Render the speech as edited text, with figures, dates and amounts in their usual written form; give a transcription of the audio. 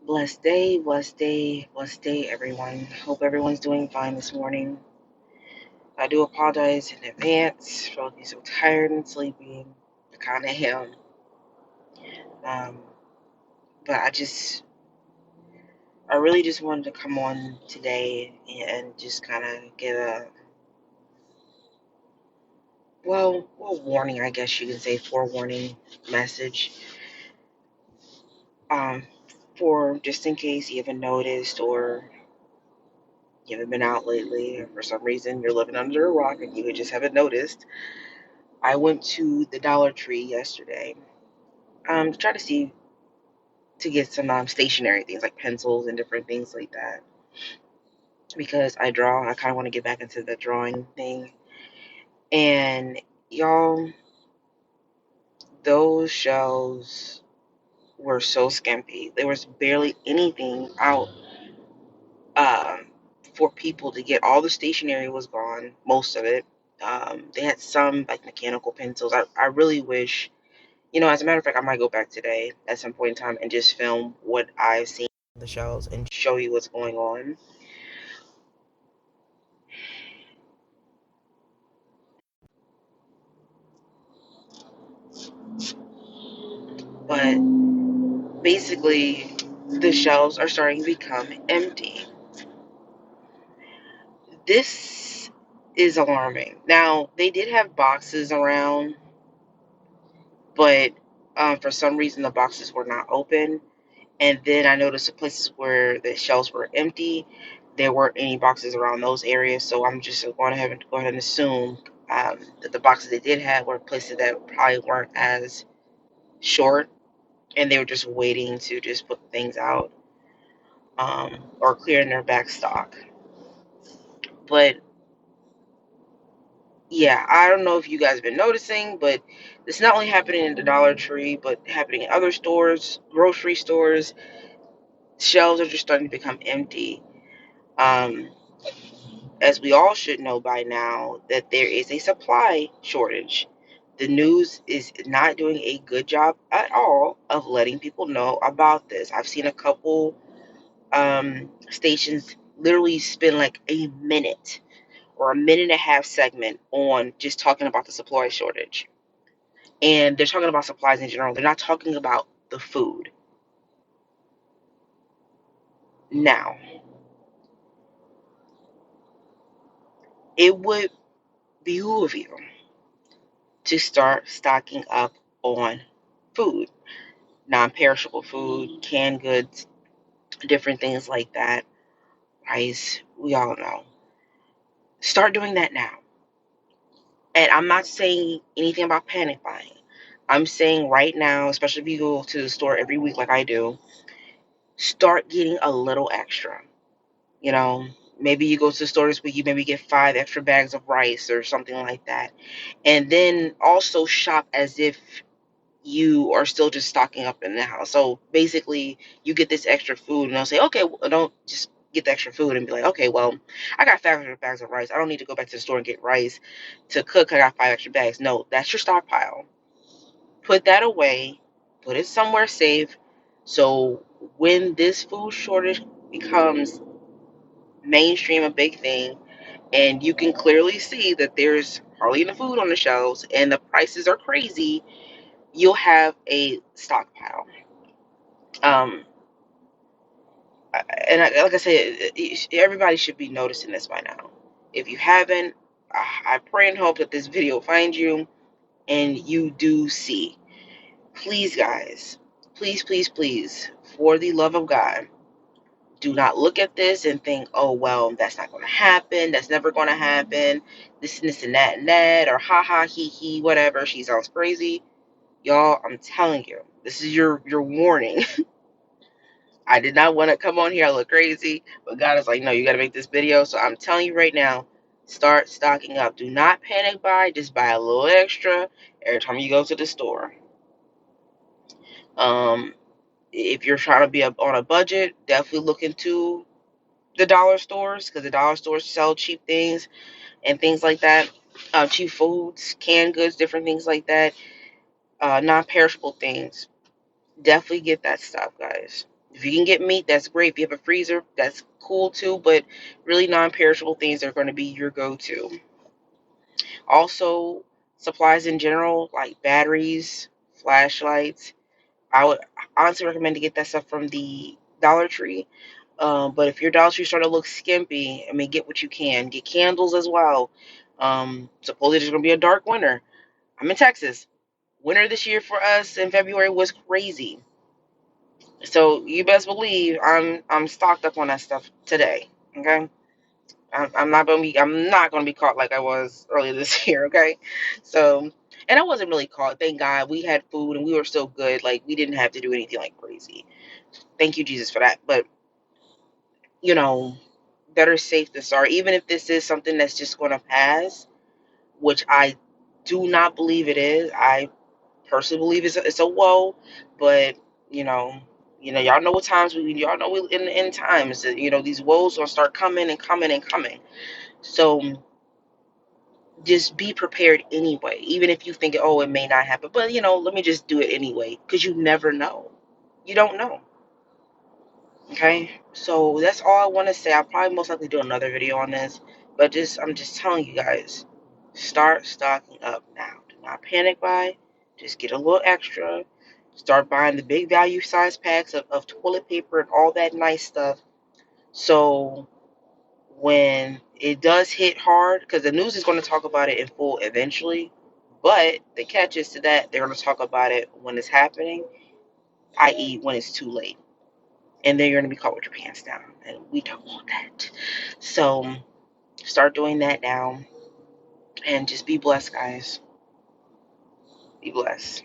Blessed day, blessed day, everyone. Hope everyone's doing fine this morning. I do apologize in advance for being so tired and sleepy. I kind of am. Um, but I really just wanted to come on today and just kind of give a warning, I guess you can say, forewarning message. Um, for just in case you haven't noticed or you haven't been out lately, or for some reason you're living under a rock and you just haven't noticed. I went to the Dollar Tree yesterday to try to get some stationery things like pencils and different things like that because I draw. I kind of want to get back into the drawing thing. And y'all, those shelves were so skimpy. There was barely anything out um, for people to get. All the stationery was gone, most of it. They had some like mechanical pencils. I really wish. As a matter of fact, I might go back today at some point in time and just film what I've seen on the shelves and show you what's going on. But basically, the shelves are starting to become empty. This is alarming. Now, they did have boxes around, but for some reason the boxes were not open. And then I noticed the places where the shelves were empty, there weren't any boxes around those areas. So I'm just going to go ahead and assume that the boxes they did have were places that probably weren't as short, and they were just waiting to just put things out or clearing their back stock. But yeah, I don't know if you guys have been noticing, but it's not only happening in the Dollar Tree, but happening in other stores, grocery stores. Shelves are just starting to become empty. Um, as we all should know by now, that there is a supply shortage. The news is not doing a good job at all of letting people know about this. I've seen a couple stations literally spend like a minute or a minute and a half segment on just talking about the supply shortage. And they're talking about supplies in general. They're not talking about the food. Now, it would behoove you to start stocking up on food, non-perishable food, canned goods, different things like that. Rice, we all know. Start doing that now. And I'm not saying anything about panic buying. I'm saying right now, especially if you go to the store every week like I do, start getting a little extra. You know, maybe you go to the store this week, you maybe get 5 extra bags of rice or something like that. And then also shop as if you are still just stocking up in the house. So basically, you get this extra food, and they'll say, okay, well, don't just get the extra food and be like, okay, well, I got 5 extra bags of rice. I don't need to go back to the store and get rice to cook. I got 5 extra bags. No, that's your stockpile. Put that away, put it somewhere safe. So when this food shortage becomes mainstream, a big thing, and you can clearly see that there's hardly any food on the shelves and the prices are crazy, you'll have a stockpile. Um, like I said, everybody should be noticing this by now. If you haven't, I pray and hope that this video finds you and you do see. Please, guys, please, please, please, for the love of God, do not look at this and think, oh, well, that's not going to happen. That's never going to happen. This and that, or ha ha, he, whatever. She sounds crazy. Y'all, I'm telling you, this is your warning. I did not want to come on here. I look crazy, but God is like, no, you got to make this video. So I'm telling you right now, start stocking up. Do not panic buy. Just buy a little extra every time you go to the store. Um, if you're trying to be on a budget, definitely look into the dollar stores because the dollar stores sell cheap things and things like that. Cheap foods, canned goods, different things like that. Non-perishable things. Definitely get that stuff, guys. If you can get meat, that's great. If you have a freezer, that's cool too. But really, non-perishable things are going to be your go-to. Also, supplies in general, like batteries, flashlights. I would honestly recommend to get that stuff from the Dollar Tree. But if your Dollar Tree starting to look skimpy, I mean, get what you can. Get candles as well. Supposedly there's going to be a dark winter. I'm in Texas. Winter this year for us in February was crazy. So you best believe I'm stocked up on that stuff today. Okay. I'm not gonna be caught like I was earlier this year. Okay. So, and I wasn't really caught. Thank God we had food and we were still good. Like we didn't have to do anything like crazy. Thank you Jesus for that. But you know, better safe than sorry. Even if this is something that's just gonna pass, which I do not believe it is. I personally believe it's a woe, but you know, y'all know what times y'all know we in the end times. These woes gonna start coming and coming and coming. So just be prepared anyway, even if you think, oh, it may not happen. But let me just do it anyway, because you never know. You don't know. Okay, so that's all I want to say. I'll probably most likely do another video on this, but I'm just telling you guys, start stocking up now. Do not panic buy. Just get a little extra. Start buying the big value size packs of toilet paper and all that nice stuff. So when it does hit hard, because the news is going to talk about it in full eventually, but the catch is to that they're going to talk about it when it's happening, i.e., when it's too late. And then you're going to be caught with your pants down. And we don't want that. So start doing that now. And just be blessed, guys. Be blessed.